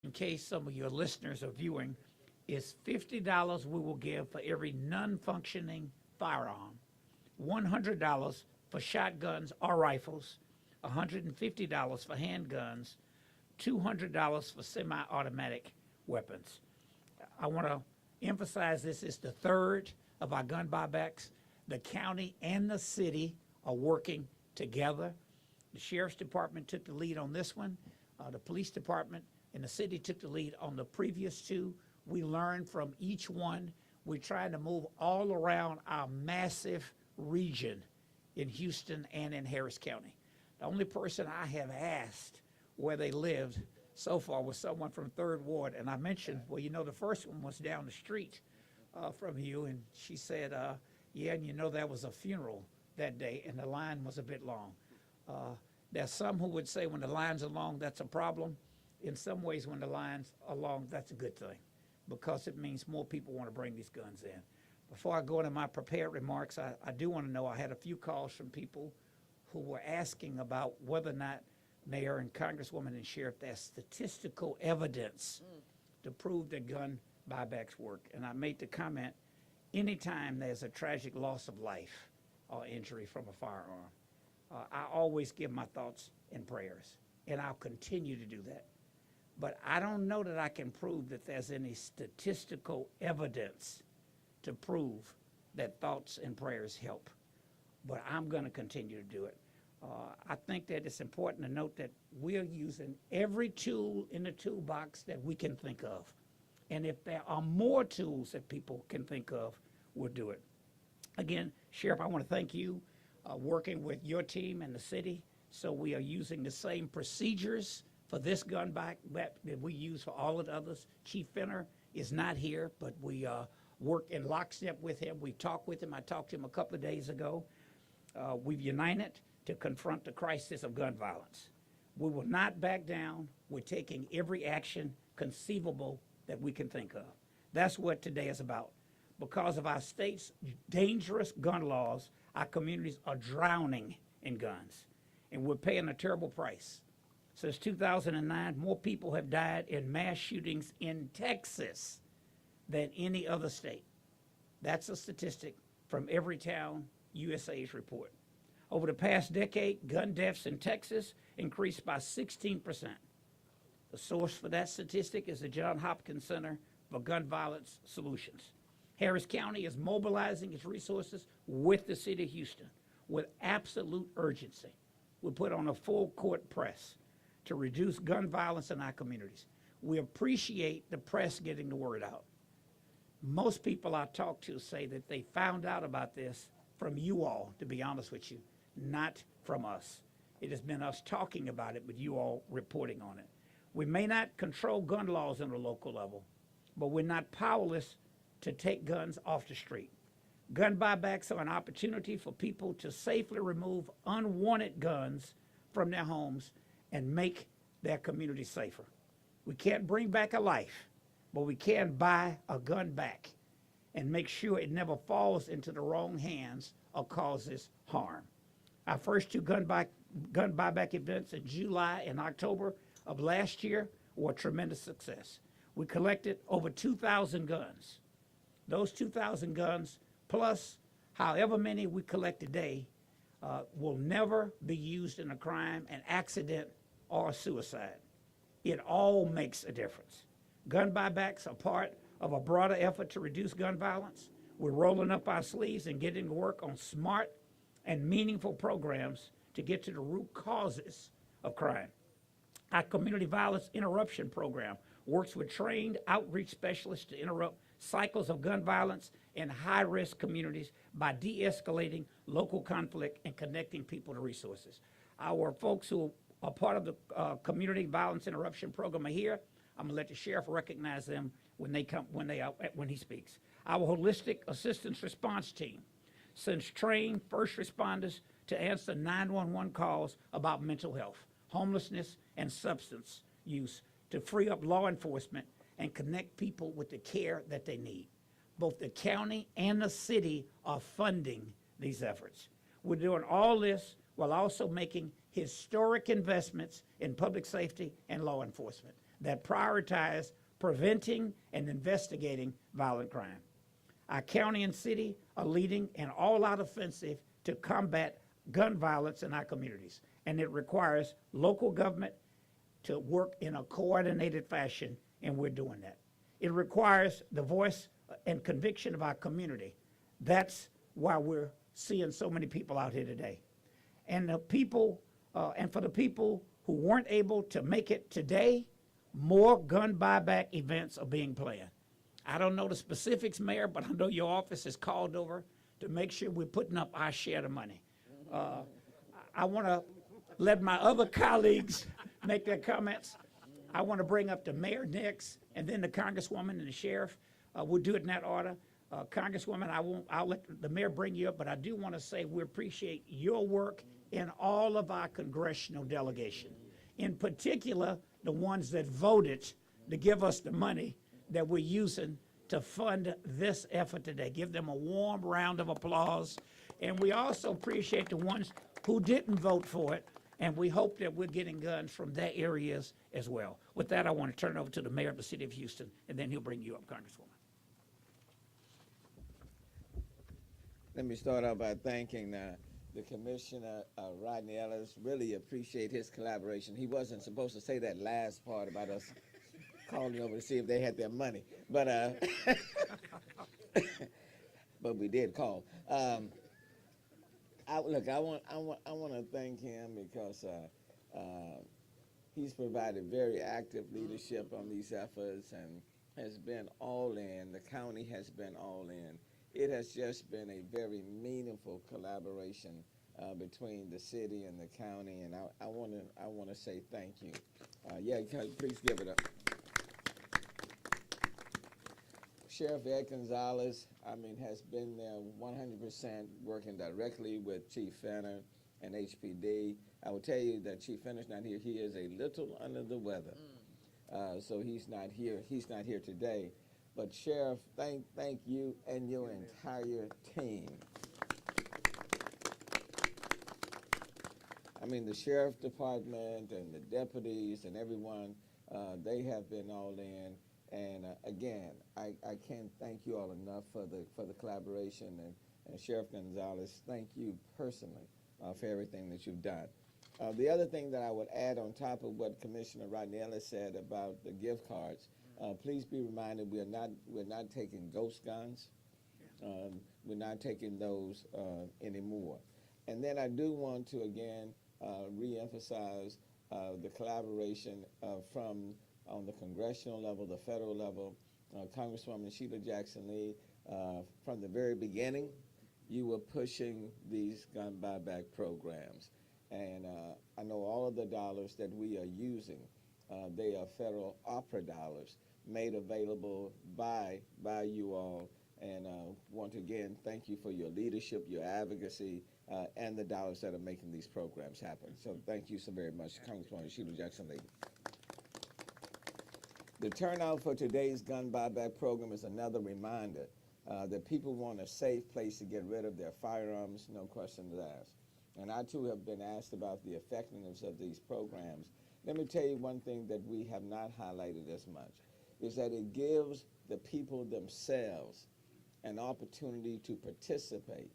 in case some of your listeners are viewing, is $50 we will give for every non-functioning firearm, $100 for shotguns or rifles, $150 for handguns, $200 for semi-automatic weapons. I want to emphasize this is the third of our gun buybacks. The county and the city are working together. The Sheriff's Department took the lead on this one. The Police Department and the city took the lead on the previous two. We learned from each one. We're trying to move all around our massive region in Houston and in Harris County. The only person I have asked where they lived so far was someone from 3rd Ward, and I mentioned, well, you know, the first one was down the street from you, and she said, yeah, and you know, there was a funeral that day, and the line was a bit long. There's some who would say when the lines are long, that's a problem. In some ways, when the lines are long, that's a good thing, because it means more people want to bring these guns in. Before I go into my prepared remarks, I do want to know, I had a few calls from people who were asking about whether or not Mayor and Congresswoman and Sheriff, there's statistical evidence to prove that gun buybacks work. And I made the comment, anytime there's a tragic loss of life or injury from a firearm, I always give my thoughts and prayers, and I'll continue to do that. But I don't know that I can prove that there's any statistical evidence to prove that thoughts and prayers help. But I'm going to continue to do it. I think that it's important to note that we're using every tool in the toolbox that we can think of. And if there are more tools that people can think of, we'll do it. Again, Sheriff, I want to thank you working with your team and the city. So we are using the same procedures for this gun buyback that we use for all of the others. Chief Fenner is not here, but we work in lockstep with him. We talk with him. I talked to him a couple of days ago. We've united to confront the crisis of gun violence. We will not back down. We're taking every action conceivable that we can think of. That's what today is about. Because of our state's dangerous gun laws, our communities are drowning in guns, and we're paying a terrible price. Since 2009, more people have died in mass shootings in Texas than any other state. That's a statistic from Everytown USA's report. Over the past decade, gun deaths in Texas increased by 16%. The source for that statistic is the Johns Hopkins Center for Gun Violence Solutions. Harris County is mobilizing its resources with the city of Houston with absolute urgency. We put on a full court press to reduce gun violence in our communities. We appreciate the press getting the word out. Most people I talk to say that they found out about this from you all, to be honest with you, not from us. It has been us talking about it, but you all reporting on it. We may not control gun laws on a local level, but we're not powerless to take guns off the street. Gun buybacks are an opportunity for people to safely remove unwanted guns from their homes and make their community safer. We can't bring back a life, but we can buy a gun back and make sure it never falls into the wrong hands or causes harm. Our first two gun buyback events in July and October of last year were a tremendous success. We collected over 2,000 guns. Those 2,000 guns, plus however many we collect today, will never be used in a crime, an accident, or a suicide. It all makes a difference. Gun buybacks are part of a broader effort to reduce gun violence. We're rolling up our sleeves and getting to work on smart and meaningful programs to get to the root causes of crime. Our Community Violence Interruption Program works with trained outreach specialists to interrupt cycles of gun violence in high-risk communities by de-escalating local conflict and connecting people to resources. Our folks who are part of the Community Violence Interruption Program are here. I'm gonna let the sheriff recognize them when he speaks. Our Holistic Assistance Response Team sends trained first responders to answer 911 calls about mental health, homelessness, and substance use to free up law enforcement and connect people with the care that they need. Both the county and the city are funding these efforts. We're doing all this while also making historic investments in public safety and law enforcement. that prioritize preventing and investigating violent crime. Our county and city are leading an all-out offensive to combat gun violence in our communities, and it requires local government to work in a coordinated fashion, and we're doing that. It requires the voice and conviction of our community. That's why we're seeing so many people out here today. And the people, and for the people who weren't able to make it today, more gun buyback events are being planned. I don't know the specifics, Mayor, but I know your office is called over to make sure we're putting up our share of money. I want to let my other colleagues make their comments. I want to bring up the mayor next, and then the congresswoman and the sheriff. We'll do it in that order. Congresswoman, I'll let the mayor bring you up, but I do want to say we appreciate your work in all of our congressional delegation. In particular, the ones that voted to give us the money that we're using to fund this effort today. Give them a warm round of applause. And we also appreciate the ones who didn't vote for it, and we hope that we're getting guns from their areas as well. With that, I want to turn it over to the mayor of the city of Houston, and then he'll bring you up, Congresswoman. Let me start out by thanking the Commissioner, Rodney Ellis. Really appreciate his collaboration. He wasn't supposed to say that last part about us calling over to see if they had their money, but but we did call. I want to thank him because he's provided very active leadership on these efforts and has been all in. The county has been all in. It has just been a very meaningful collaboration between the city and the county, and I want to say thank you. Yeah, please give it up. Sheriff Ed Gonzalez, has been there 100% working directly with Chief Fenner and HPD. I will tell you that Chief Fenner's not here. He is a little under the weather, so he's not here. He's not here today. But Sheriff, thank you and your entire team. The Sheriff Department and the deputies and everyone, they have been all in. And again, I can't thank you all enough for the collaboration. And Sheriff Gonzalez, thank you personally for everything that you've done. The other thing that I would add on top of what Commissioner Rodney Ellis said about the gift cards, please be reminded we're not taking ghost guns. We're not taking those anymore. And then I do want to again reemphasize the collaboration from on the congressional level, the federal level. Congresswoman Sheila Jackson Lee, from the very beginning, you were pushing these gun buyback programs. And I know all of the dollars that we are using, they are federal opera dollars made available by you all. And want to again thank you for your leadership, your advocacy, and the dollars that are making these programs happen. So thank you so very much, Congresswoman Sheila Jackson Lee. The turnout for today's gun buyback program is another reminder that people want a safe place to get rid of their firearms, no questions asked. And I too have been asked about the effectiveness of these programs. Let me tell you one thing that we have not highlighted as much, is that it gives the people themselves an opportunity to participate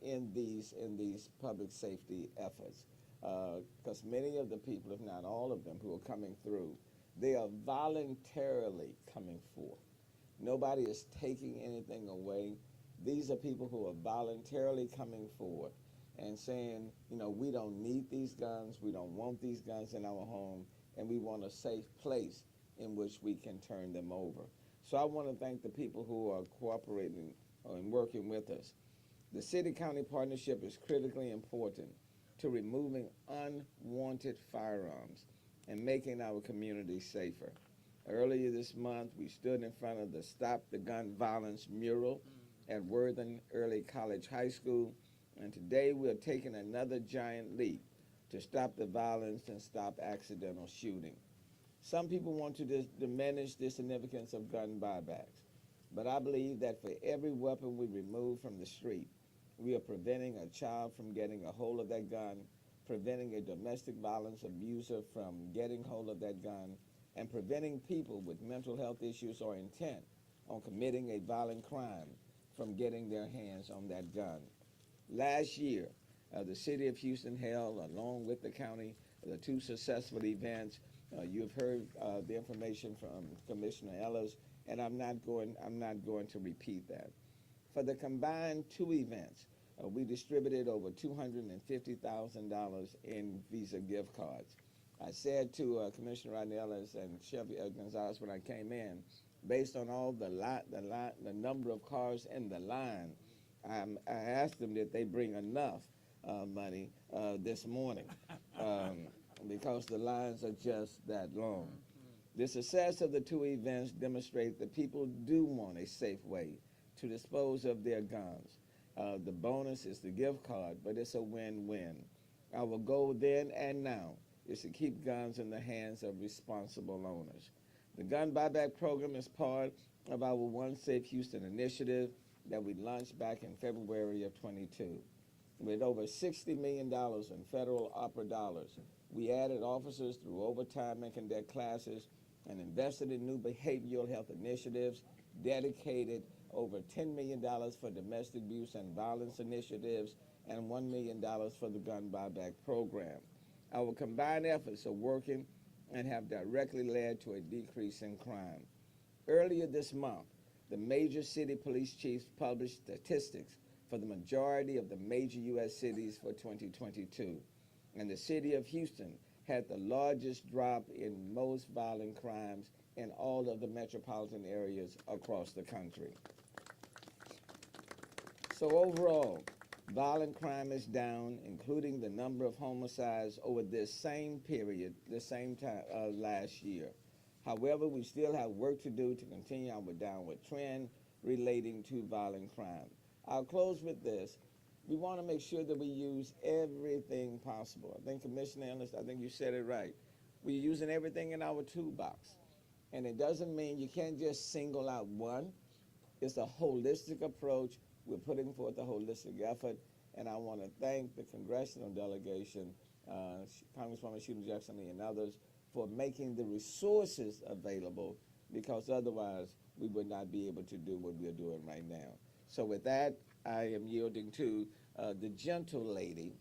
in these public safety efforts. Because many of the people, if not all of them, who are coming through, they are voluntarily coming forth. Nobody is taking anything away. These are people who are voluntarily coming forth and saying, we don't need these guns, we don't want these guns in our home, and we want a safe place in which we can turn them over. So I want to thank the people who are cooperating and working with us. The city-county partnership is critically important to removing unwanted firearms and making our community safer. Earlier this month, we stood in front of the Stop the Gun Violence mural at Worthing Early College High School, and today we're taking another giant leap to stop the violence and stop accidental shooting. Some people want to diminish the significance of gun buybacks, but I believe that for every weapon we remove from the street, we are preventing a child from getting a hold of that gun, preventing a domestic violence abuser from getting hold of that gun, and preventing people with mental health issues or intent on committing a violent crime from getting their hands on that gun. Last year, the city of Houston held, along with the county, the two successful events. You've heard the information from Commissioner Ellis, and I'm not going to repeat that. For the combined two events, we distributed over $250,000 in Visa gift cards. I said to Commissioner Rodney Ellis and Chef Gonzalez when I came in, based on all the number of cars in the line, I asked them that they bring enough money this morning because the lines are just that long. The success of the two events demonstrate that people do want a safe way to dispose of their guns. The bonus is the gift card, but it's a win-win. Our goal then and now is to keep guns in the hands of responsible owners. The gun buyback program is part of our One Safe Houston initiative that we launched back in February of 22. With over $60 million in federal opera dollars, we added officers through overtime and cadet classes and invested in new behavioral health initiatives, dedicated over $10 million for domestic abuse and violence initiatives, and $1 million for the gun buyback program. Our combined efforts are working and have directly led to a decrease in crime. Earlier this month, the major city police chiefs published statistics for the majority of the major U.S. cities for 2022, and the city of Houston had the largest drop in most violent crimes in all of the metropolitan areas across the country. So overall, violent crime is down, including the number of homicides over this same period, the same time last year. However, we still have work to do to continue our downward trend relating to violent crime. I'll close with this. We want to make sure that we use everything possible. I think Commissioner Ellis, I think you said it right. We're using everything in our toolbox. And it doesn't mean you can't just single out one. It's a holistic approach. We're putting forth a holistic effort. And I want to thank the congressional delegation, Congresswoman Sheila Jackson Lee and others, for making the resources available, because otherwise we would not be able to do what we're doing right now. So with that, I am yielding to the gentle lady,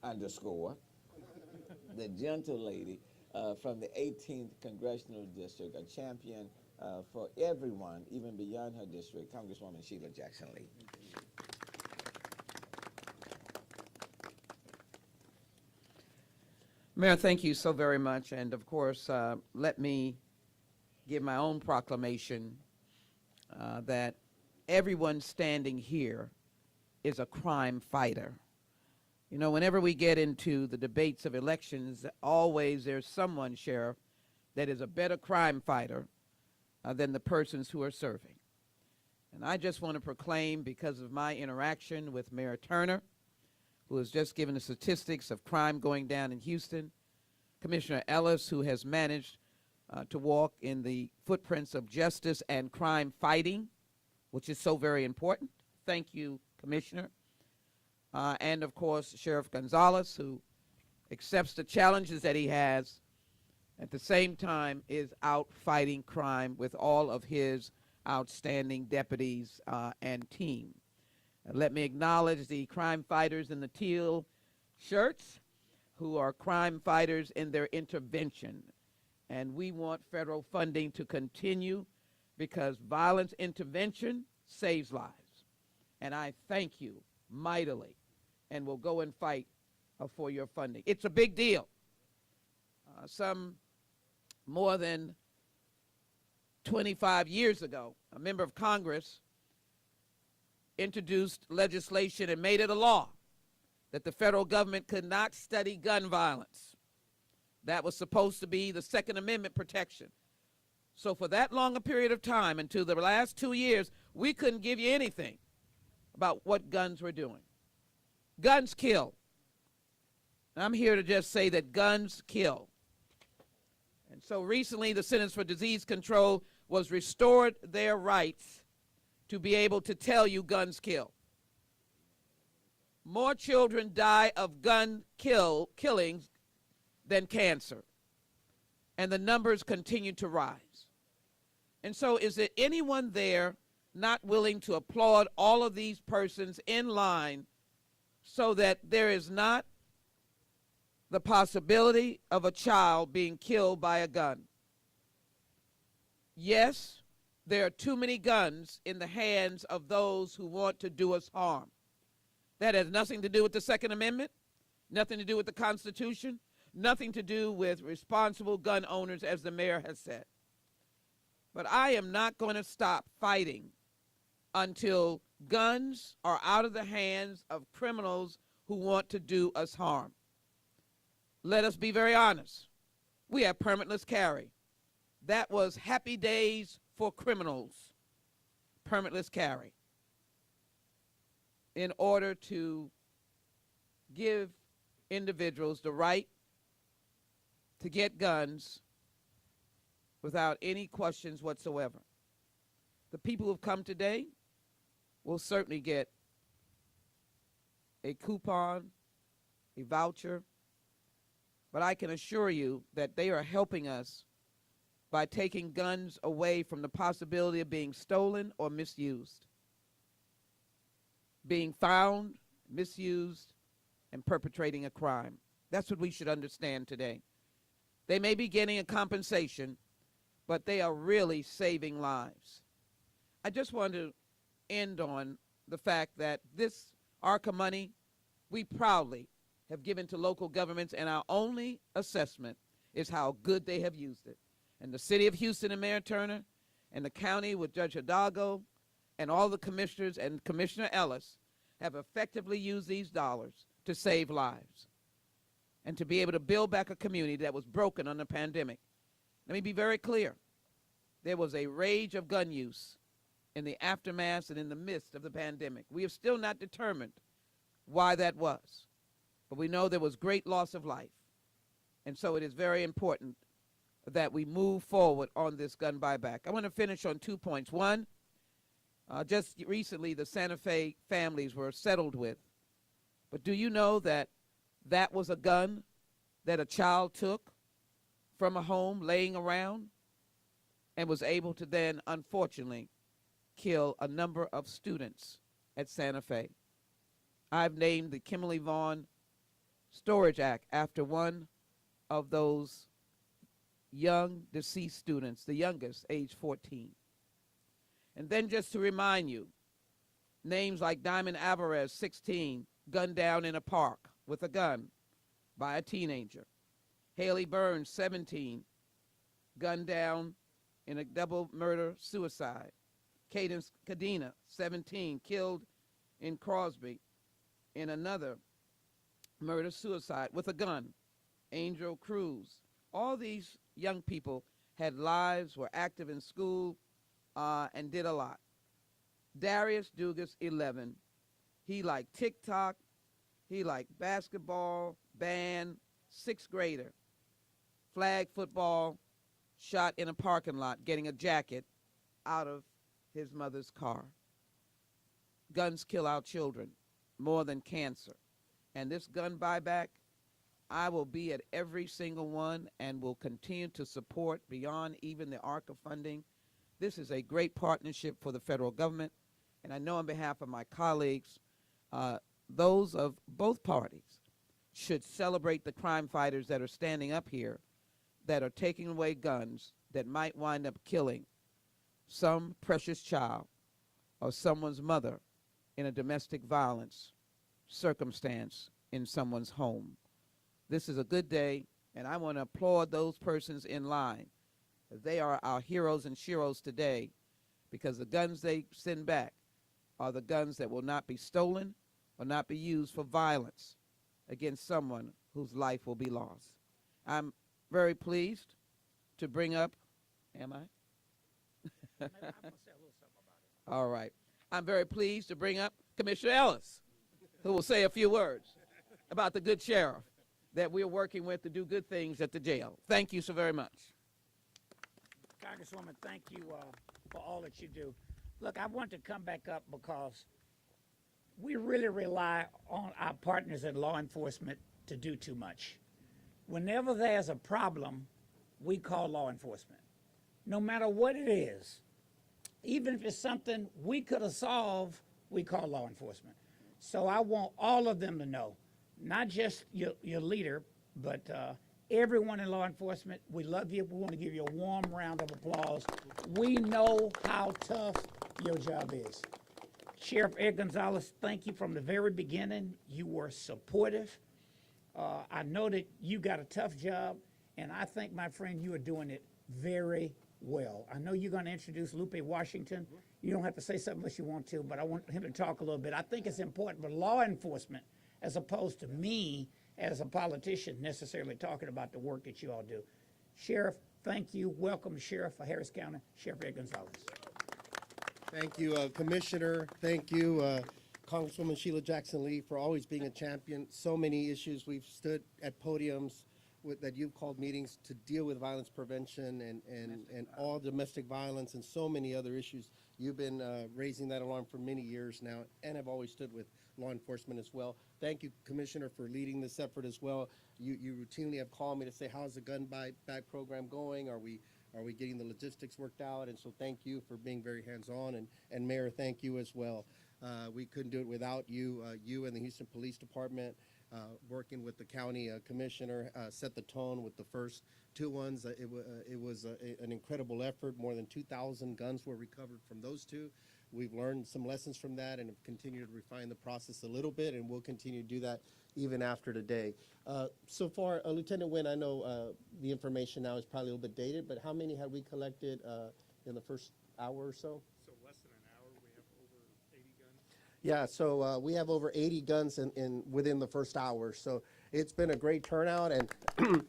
underscore, the gentle lady from the 18th Congressional District, a champion for everyone, even beyond her district, Congresswoman Sheila Jackson Lee. Mayor, thank you so very much. And of course, let me give my own proclamation that everyone standing here is a crime fighter. You know, whenever we get into the debates of elections, always there's someone, Sheriff, that is a better crime fighter than the persons who are serving. And I just want to proclaim, because of my interaction with Mayor Turner, who has just given the statistics of crime going down in Houston, Commissioner Ellis, who has managed to walk in the footprints of justice and crime fighting, which is so very important. Thank you, Commissioner. And of course, Sheriff Gonzalez, who accepts the challenges that he has, at the same time is out fighting crime with all of his outstanding deputies and team. Let me acknowledge the crime fighters in the teal shirts, who are crime fighters in their intervention. And we want federal funding to continue, because violence intervention saves lives. And I thank you mightily, and will go and fight for your funding. It's a big deal. Some more than 25 years ago, a member of Congress introduced legislation and made it a law that the federal government could not study gun violence. That was supposed to be the Second Amendment protection. So for that long a period of time, until the last 2 years, we couldn't give you anything about what guns were doing. Guns kill. And I'm here to just say that guns kill. And so recently, the Centers for Disease Control was restored their rights to be able to tell you guns kill. More children die of gun killings than cancer. and the numbers continue to rise. And so is there anyone there not willing to applaud all of these persons in line so that there is not the possibility of a child being killed by a gun? Yes, there are too many guns in the hands of those who want to do us harm. That has nothing to do with the Second Amendment, nothing to do with the Constitution, nothing to do with responsible gun owners, as the mayor has said. But I am not going to stop fighting until guns are out of the hands of criminals who want to do us harm. Let us be very honest. We have permitless carry. That was happy days for criminals, permitless carry, in order to give individuals the right to get guns without any questions whatsoever. The people who have come today will certainly get a coupon, a voucher, but I can assure you that they are helping us by taking guns away from the possibility of being stolen or misused, being found, misused, and perpetrating a crime. That's what we should understand today. They may be getting a compensation, but they are really saving lives. I just want to end on the fact that this ARCA money, we proudly have given to local governments, and our only assessment is how good they have used it. And the city of Houston and Mayor Turner, and the county with Judge Hidalgo, and all the commissioners and Commissioner Ellis have effectively used these dollars to save lives and to be able to build back a community that was broken under the pandemic. Let me be very clear. There was a rage of gun use in the aftermath and in the midst of the pandemic. We have still not determined why that was, but we know there was great loss of life. And so it is very important that we move forward on this gun buyback. I want to finish on 2 points. One, just recently the Santa Fe families were settled with. But do you know that that was a gun that a child took from a home laying around and was able to then, unfortunately, kill a number of students at Santa Fe? I've named the Kimberly Vaughn Storage Act after one of those young deceased students, the youngest, age 14. And then just to remind you, names like Diamond Alvarez, 16, gunned down in a park with a gun by a teenager. Haley Burns, 17, gunned down in a double murder suicide. Cadence Cadena, 17, killed in Crosby in another murder suicide with a gun. Angel Cruz. All these young people had lives, were active in school, and did a lot. Darius Dugas, 11. He liked TikTok. He liked basketball, band, 6th grader. Flag football, shot in a parking lot, getting a jacket out of his mother's car. Guns kill our children more than cancer. And this gun buyback, I will be at every single one and will continue to support beyond even the ARCA funding. This is a great partnership for the federal government. And I know on behalf of my colleagues, those of both parties should celebrate the crime fighters that are standing up here, that are taking away guns that might wind up killing some precious child or someone's mother in a domestic violence circumstance in someone's home. This is a good day, and I want to applaud those persons in line. They are our heroes and sheroes today, because the guns they send back are the guns that will not be stolen or not be used for violence against someone whose life will be lost. I'm very pleased to bring up, am I? I'm gonna say a little something about it. All right. I'm very pleased to bring up Commissioner Ellis, who will say a few words about the good sheriff that we're working with to do good things at the jail. Thank you so very much. Congresswoman, thank you for all that you do. Look, I want to come back up because we really rely on our partners in law enforcement to do too much. Whenever there's a problem, we call law enforcement. No matter what it is, even if it's something we could have solved, we call law enforcement. So I want all of them to know, not just your leader, but everyone in law enforcement, we love you. We want to give you a warm round of applause. We know how tough your job is. Sheriff Ed Gonzalez, thank you from the very beginning. You were supportive. I know that you got a tough job, and I think, my friend, you are doing it very well. I know you're going to introduce Lupe Washington. You don't have to say something unless you want to, but I want him to talk a little bit. I think it's important for law enforcement, as opposed to me as a politician necessarily talking about the work that you all do. Sheriff, thank you. Welcome, Sheriff for Harris County, Sheriff Ed Gonzalez. Thank you, Commissioner. Thank you, Congresswoman Sheila Jackson-Lee, for always being a champion. So many issues we've stood at podiums that you've called meetings to deal with violence prevention and all domestic violence and so many other issues. You've been raising that alarm for many years now and have always stood with law enforcement as well. Thank you, Commissioner, for leading this effort as well. You routinely have called me to say, how's the gun buyback program going? Are we getting the logistics worked out? And so thank you for being very hands-on. And Mayor, thank you as well. We couldn't do it without you. You and the Houston Police Department, working with the county commissioner, set the tone with the first two ones. It was an incredible effort. More than 2,000 guns were recovered from those two. We've learned some lessons from that and have continued to refine the process a little bit, and we'll continue to do that even after today. So far, Lieutenant Wynn, I know the information now is probably a little bit dated, but how many had we collected in the first hour or so? So less than an hour, we have over 80 guns. Yeah, so we have over 80 guns within the first hour. So it's been a great turnout. And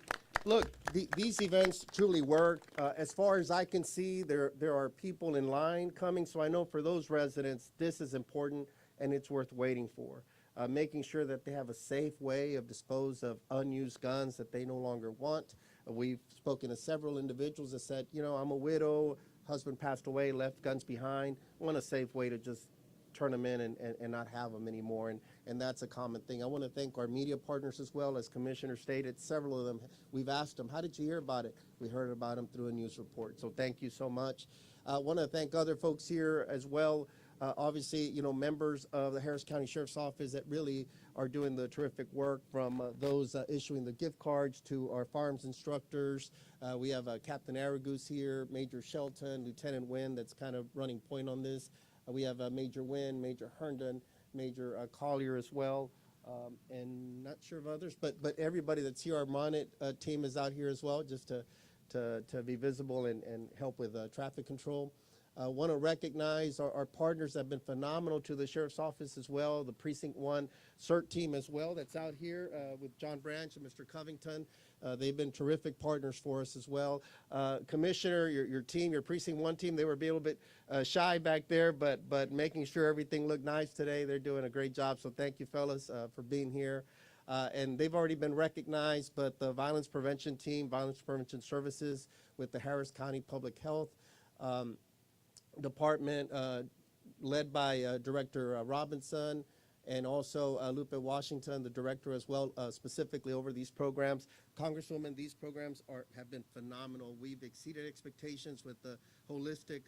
look, these events truly work. As far as I can see, there are people in line coming. So I know for those residents, this is important and it's worth waiting for. Making sure that they have a safe way of dispose of unused guns that they no longer want. We've spoken to several individuals that said, you know, I'm a widow, husband passed away, left guns behind. I want a safe way to just turn them in and not have them anymore. And that's a common thing. I want to thank our media partners as well. As Commissioner stated, several of them, we've asked them, how did you hear about it? We heard about them through a news report. So thank you so much. I want to thank other folks here as well. Obviously, you know, members of the Harris County Sheriff's Office that really are doing the terrific work, from those issuing the gift cards to our firearms instructors. We have Captain Aragoose here, Major Shelton, Lieutenant Wynn that's kind of running point on this. We have Major Wynn, Major Herndon, Major Collier as well, and not sure of others, but everybody that's here. Our Monit team is out here as well, just to be visible and help with traffic control. Want to recognize our partners that have been phenomenal to the Sheriff's Office as well, the Precinct 1 CERT team as well that's out here with John Branch and Mr. Covington. They've been terrific partners for us as well. Commissioner, your team, your Precinct 1 team, they were a little bit shy back there, but making sure everything looked nice today. They're doing a great job, so thank you, fellas, for being here. And they've already been recognized, but the Violence Prevention Team, Violence Prevention Services with the Harris County Public Health Department, led by Director Robinson, and also Lupe Washington, the director as well, specifically over these programs. Congresswoman, these programs have been phenomenal. We've exceeded expectations with the Holistic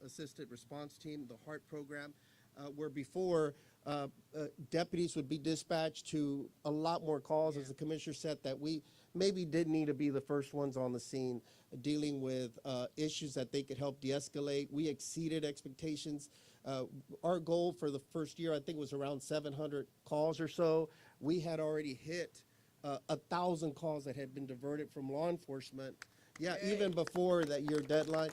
Assisted Response Team, the HEART program, where before deputies would be dispatched to a lot more calls, as the commissioner said, that we maybe didn't need to be the first ones on the scene dealing with issues that they could help de-escalate. We exceeded expectations. Our goal for the first year, I think, was around 700 calls or so. We had already hit 1,000 calls that had been diverted from law enforcement. Yeah, even before that year deadline.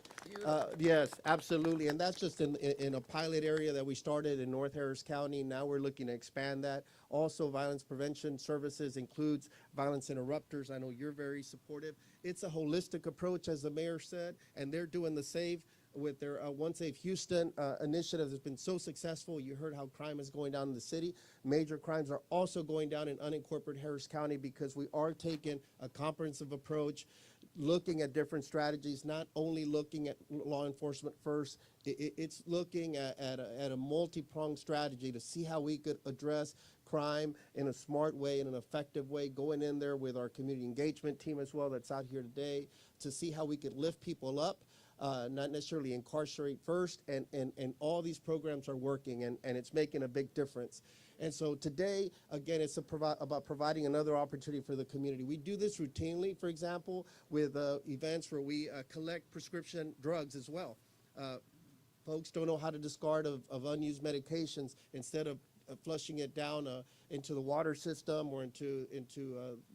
Yes, absolutely. And that's just in a pilot area that we started in North Harris County. Now we're looking to expand that. Also, violence prevention services includes violence interrupters. I know you're very supportive. It's a holistic approach, as the mayor said, and they're doing the SAVE with their One Save Houston initiative has been so successful. You heard how crime is going down in the city. Major crimes are also going down in unincorporated Harris County because we are taking a comprehensive approach. looking at different strategies, not only looking at law enforcement first. It's looking at a multi-pronged strategy to see how we could address crime in a smart way, in an effective way, going in there with our community engagement team as well that's out here today to see how we could lift people up, not necessarily incarcerate first. And all these programs are working, and it's making a big difference. And so today, again, it's about providing another opportunity for the community. We do this routinely, for example, with events where we collect prescription drugs as well. Folks don't know how to discard of unused medications. Instead of flushing it down into the water system or into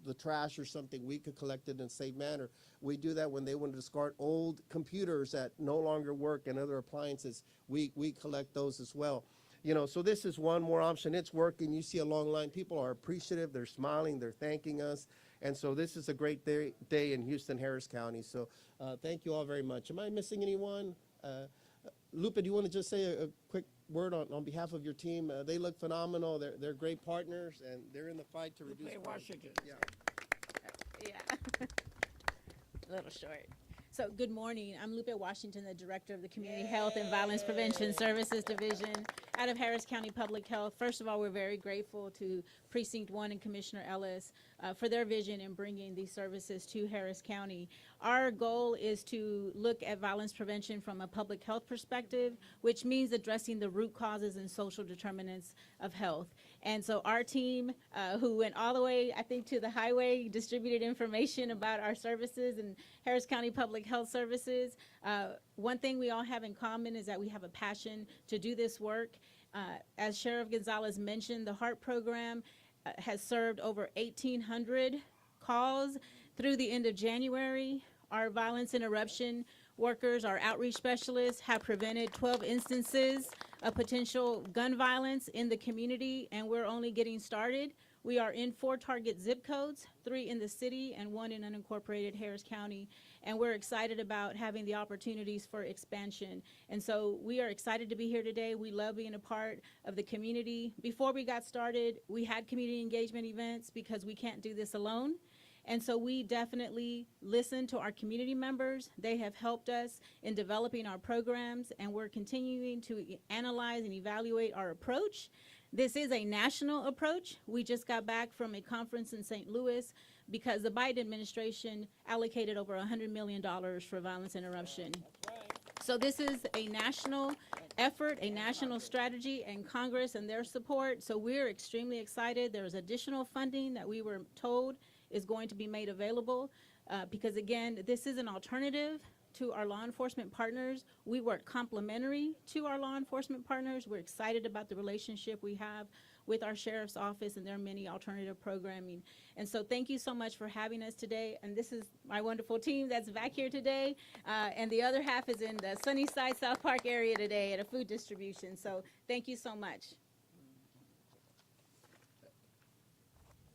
the trash or something, we could collect it in a safe manner. We do that when they want to discard old computers that no longer work and other appliances. We collect those as well. You know, so this is one more option. It's working. You see a long line. People are appreciative. They're smiling. They're thanking us. And so this is a great day in Houston, Harris County. So thank you all very much. Am I missing anyone? Lupe, do you want to just say a quick word on behalf of your team? They look phenomenal. They're great partners, and they're in the fight to reduce crime. Washington. Yeah. Yeah. A little short. So good morning. I'm Lupe Washington, the Director of the Community Health and Violence Prevention Services Division out of Harris County Public Health. First of all, we're very grateful to Precinct 1 and Commissioner Ellis for their vision in bringing these services to Harris County. Our goal is to look at violence prevention from a public health perspective, which means addressing the root causes and social determinants of health. And so our team, who went all the way, I think, to the highway, distributed information about our services and Harris County Public Health Services. One thing we all have in common is that we have a passion to do this work. As Sheriff Gonzalez mentioned, the HEART program has served over 1,800 calls through the end of January. Our violence interruption workers, our outreach specialists, have prevented 12 instances of potential gun violence in the community, and we're only getting started. We are in 4 target zip codes, 3 in the city and 1 in unincorporated Harris County, and we're excited about having the opportunities for expansion. And so we are excited to be here today. We love being a part of the community. Before we got started, we had community engagement events because we can't do this alone. And so we definitely listen to our community members. They have helped us in developing our programs, and we're continuing to analyze and evaluate our approach. This is a national approach. We just got back from a conference in St. Louis because the Biden administration allocated over $100 million for violence interruption. So this is a national effort, a national strategy, and Congress and their support. So we're extremely excited. There's additional funding that we were told is going to be made available because, again, this is an alternative to our law enforcement partners. We work complementary to our law enforcement partners. We're excited about the relationship we have with our sheriff's office and their many alternative programming. And so thank you so much for having us today. And this is my wonderful team that's back here today. And the other half is in the Sunnyside, South Park area today at a food distribution. So thank you so much.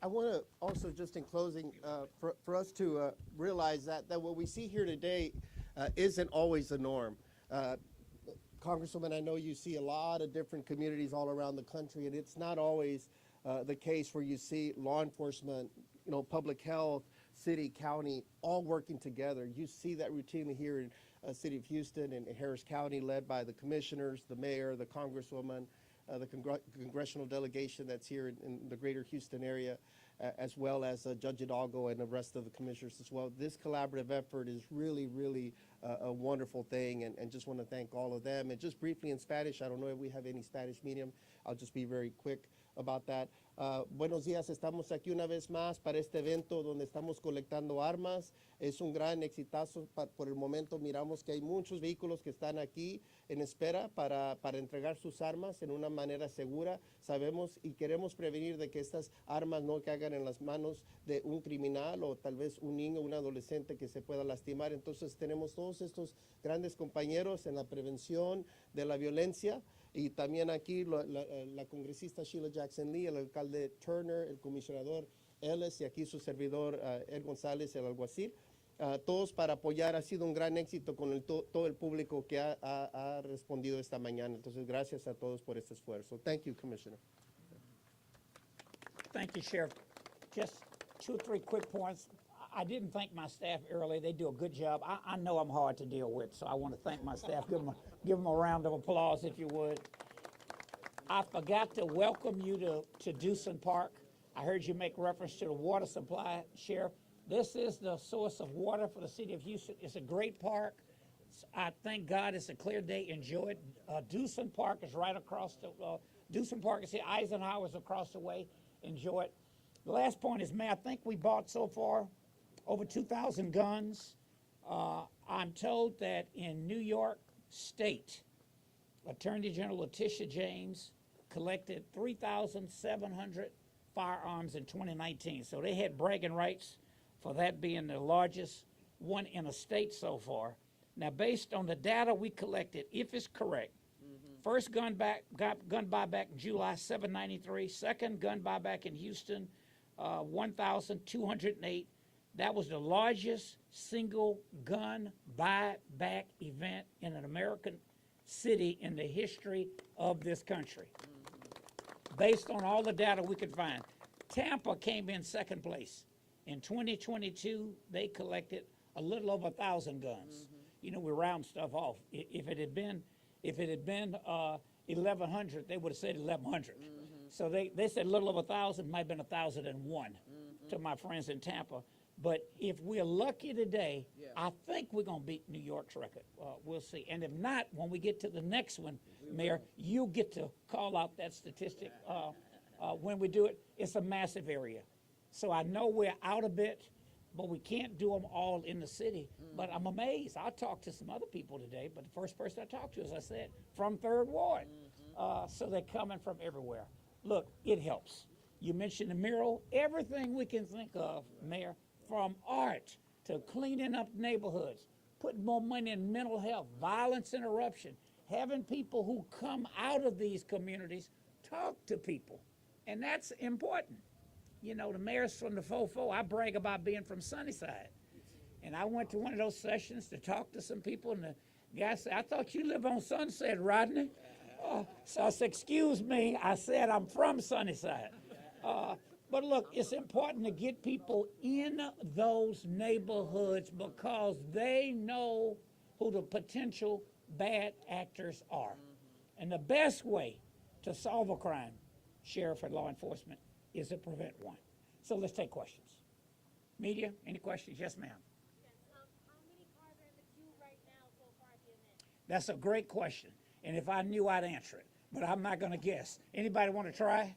I want to also, just in closing, for us to realize that what we see here today isn't always the norm. Congresswoman, I know you see a lot of different communities all around the country, and it's not always the case where you see law enforcement, public health, city, county, all working together. You see that routinely here in City of Houston and Harris County, led by the commissioners, the mayor, the congresswoman, the congressional delegation that's here in the greater Houston area, as well as Judge Hidalgo and the rest of the commissioners as well. This collaborative effort is really, really a wonderful thing, and just want to thank all of them. And just briefly in Spanish, I don't know if we have any Spanish medium. I'll just be very quick about that. Buenos días, estamos aquí una vez más para este evento donde estamos colectando armas. Es un gran exitazo. Por el momento miramos que hay muchos vehículos que están aquí en espera para entregar sus armas en una manera segura. Sabemos y queremos prevenir de que estas armas no caigan en las manos de un criminal o tal vez un niño o un adolescente que se pueda lastimar. Entonces tenemos todos estos grandes compañeros en la prevención de la violencia. Y también aquí la congresista Sheila Jackson Lee, el alcalde Turner, el comisionador Ellis y aquí su servidor Ed González, el alguacil. Todos para apoyar. Ha sido un gran éxito con todo el público que ha respondido esta mañana. Entonces, gracias a todos por este esfuerzo. Thank you, Commissioner. Thank you, Sheriff. Just 2 or 3 quick points. I didn't thank my staff earlier. They do a good job. I know I'm hard to deal with, so I want to thank my staff. Give them a round of applause, if you would. I forgot to welcome you to Dewson Park. I heard you make reference to the water supply, Sheriff. This is the source of water for the city of Houston. It's a great park. I thank God it's a clear day. Enjoy it. Dewson Park is right across the, Dewson Park is here. Eisenhower's across the way. Enjoy it. The last point is, Mayor, I think we bought so far over 2,000 guns. I'm told that in New York State, Attorney General Letitia James collected 3,700 firearms in 2019. So they had bragging rights for that being the largest one in a state so far. Now, based on the data we collected, if it's correct, first gun buyback in July, 793. Second gun buyback in Houston, 1,208. That was the largest single gun buyback event in an American city in the history of this country. Based on all the data we could find. Tampa came in second place. In 2022, they collected a little over 1,000 guns. You know, we round stuff off. If it had been 1,100, they would have said 1,100. So they said a little over 1,000, might have been 1,001 to my friends in Tampa. But if we're lucky today, I think we're going to beat New York's record. We'll see. And if not, when we get to the next one, Mayor, you'll get to call out that statistic when we do it. It's a massive area. So I know we're out a bit, but we can't do them all in the city. But I'm amazed. I talked to some other people today, but the first person I talked to, as I said, from 3rd Ward. So they're coming from everywhere. Look, it helps. You mentioned the mural. Everything we can think of, Mayor, from art to cleaning up neighborhoods, putting more money in mental health, violence interruption, having people who come out of these communities talk to people. And that's important. You know, the mayor's from the 4-4. I brag about being from Sunnyside. And I went to one of those sessions to talk to some people, and the guy said, I thought you live on Sunset, Rodney. So I said, excuse me, I said I'm from Sunnyside. But look, it's important to get people in those neighborhoods because they know who the potential bad actors are. And the best way to solve a crime, sheriff and law enforcement, is to prevent one. So let's take questions. Media, any questions? Yes, ma'am. Yes. How many cars are in the queue right now so far at the event? That's a great question. And if I knew, I'd answer it. But I'm not going to guess. Anybody want to try?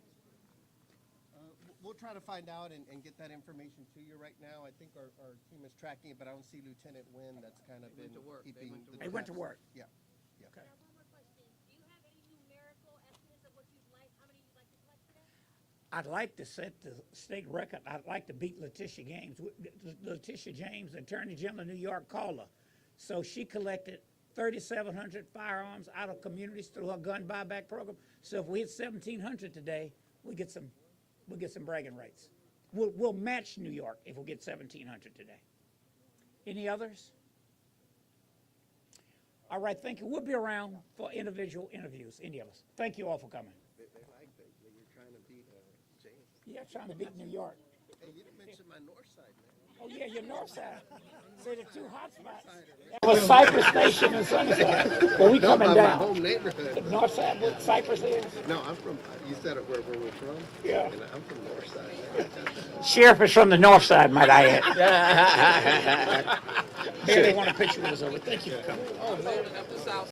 We'll try to find out and get that information to you right now. I think our team is tracking it, but I don't see Lieutenant Wynn that's kind of been keeping the They went to tabs. work. Yeah. Okay. Now, one more question. Do you have any numerical estimates of what you'd like, how many you'd like to collect today? I'd like to set the state record. I'd like to beat Letitia James. Letitia James, Attorney General of New York, called her. So she collected 3,700 firearms out of communities through her gun buyback program. So if we hit 1,700 today, we get some bragging rights. We'll match New York if we get 1,700 today. Any others? All right, thank you. We'll be around for individual interviews. Any of us. Thank you all for coming. They like that you're trying to beat James. Yeah, trying to beat New York. Hey, you didn't mention my north side, man. Oh, yeah, your north side. So the two hot spots. Well, Cypress Station and Sunnyside. Well, we coming My down. home neighborhood. The north side, what Cypress is? No, I'm from, you said it where we're from? Yeah. And I'm from north side, man. Sheriff is from the north side, might I add. Here, they want a picture with us over. Thank you for coming.